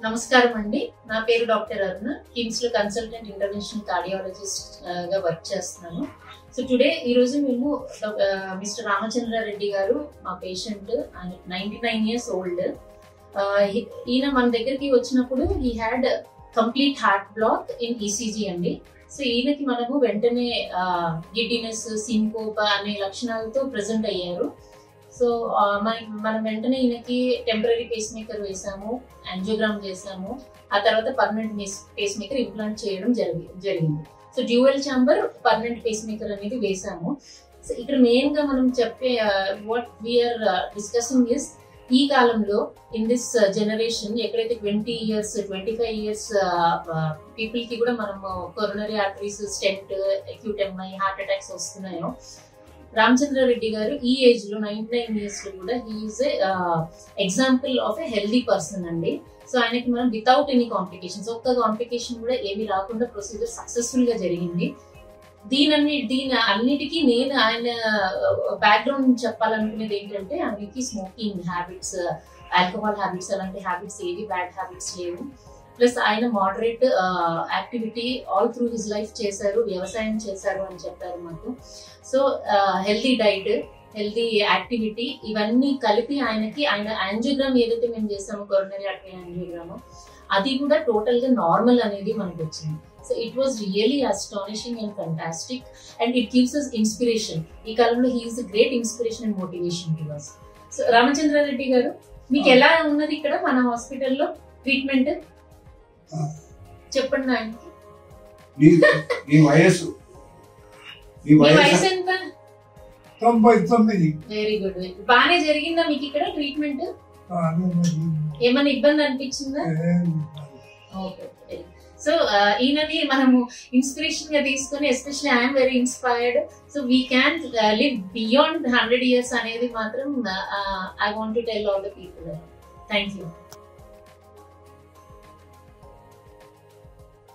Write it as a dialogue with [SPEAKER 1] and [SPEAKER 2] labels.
[SPEAKER 1] నమస్కారం అండి. నా పేరు డాక్టర్ అరుణ. కిమ్స్ లో కన్సల్టెంట్ ఇంటర్నేషనల్ కార్డియాలజిస్ట్ గా వర్క్ చేస్తున్నాను. సో టుడే ఈ రోజు మేము మిస్టర్ రామచంద్రారెడ్డి గారు మా పేషెంట్. 99 years old. ఈయన మన దగ్గరికి వచ్చినప్పుడు he had complete heart block in ECG అండి. సో ఈయనకి మనము వెంటనే గిడ్డినెస్, సింకోప అనే లక్షణాలతో ప్రెజెంట్ అయ్యారు. సో మనం వెంటనే ఈయనకి టెంపరీ పేస్ మేకర్ వేసాము, యాంజియోగ్రామ్ చేసాము. ఆ తర్వాత పర్మనెంట్ పేస్ మేకర్ ఇంప్లాంట్ చేయడం జరిగింది. So dual chamber permanent pacemaker అనేది వేసాము. సో ఇక్కడ మెయిన్ గా మనం చెప్పే వాట్ వీఆర్ డిస్కసింగ్ ఇస్, ఈ కాలంలో ఇన్ దిస్ జనరేషన్ ఎక్కడైతే 20 years 25 years పీపుల్ కి కూడా మనము coronary arteries stent, acute MI, heart attacks వస్తున్నాయో, రామచంద్రారెడ్డి గారు ఈ ఏజ్ లో 99 years లో కూడా he is example of a healthy person అండి. సో ఆయనకి మనం వితౌట్ ఎనీ కాంప్లికేషన్స్, ఒక్క కాంప్లికేషన్ కూడా ఏమీ రాకుండా ప్రొసీజర్ సక్సెస్ఫుల్ గా జరిగింది. దీని అన్నిటికీ నేను ఆయన బ్యాక్గ్రౌండ్ చెప్పాలనుకునేది ఏంటంటే, ఆయనకి స్మోకింగ్ హ్యాబిట్స్, ఆల్కహాల్ హ్యాబిట్స్ అలాంటి హ్యాబిట్స్ ఏవి బ్యాడ్ హ్యాబిట్స్ లేవు. ప్లస్ ఆయన moderate activity all through his life చేశారు, వ్యవసాయం చేశారు అని చెప్పారు మాకు. So healthy diet, healthy activity ఇవన్నీ కలిపి ఆయనకి, ఆయన యాంజియోగ్రామ్ ఏదైతే మేము చేసామో కొరోనరీ ఆర్టరీ యాంజియోగ్రామ్, అది కూడా టోటల్ గా నార్మల్ అనేది మనకు వచ్చింది. So it was really astonishing and fantastic and it gives us inspiration. ఈ కాలంలో he is great inspiration and motivation to us. So Ramachandra Reddy గారు, మీకు ఎలా ఉన్నది ఇక్కడ మన హాస్పిటల్లో ట్రీట్మెంట్ చెప్పండి. ఆయనకి
[SPEAKER 2] నీ వయసు
[SPEAKER 1] ఎంత?
[SPEAKER 2] 99.
[SPEAKER 1] Very good. బానే జరిగిందా మీకు ఇక్కడ ట్రీట్మెంట్? ఏమైనా ఇబ్బంది అనిపించిందా? ఓకే. సో ఈయనని మనము ఇన్స్పిరేషన్ గా తీసుకుని, especially I'm very inspired. So we can live beyond 100 years అనేది మాత్రం I want to tell all the people. Thank you.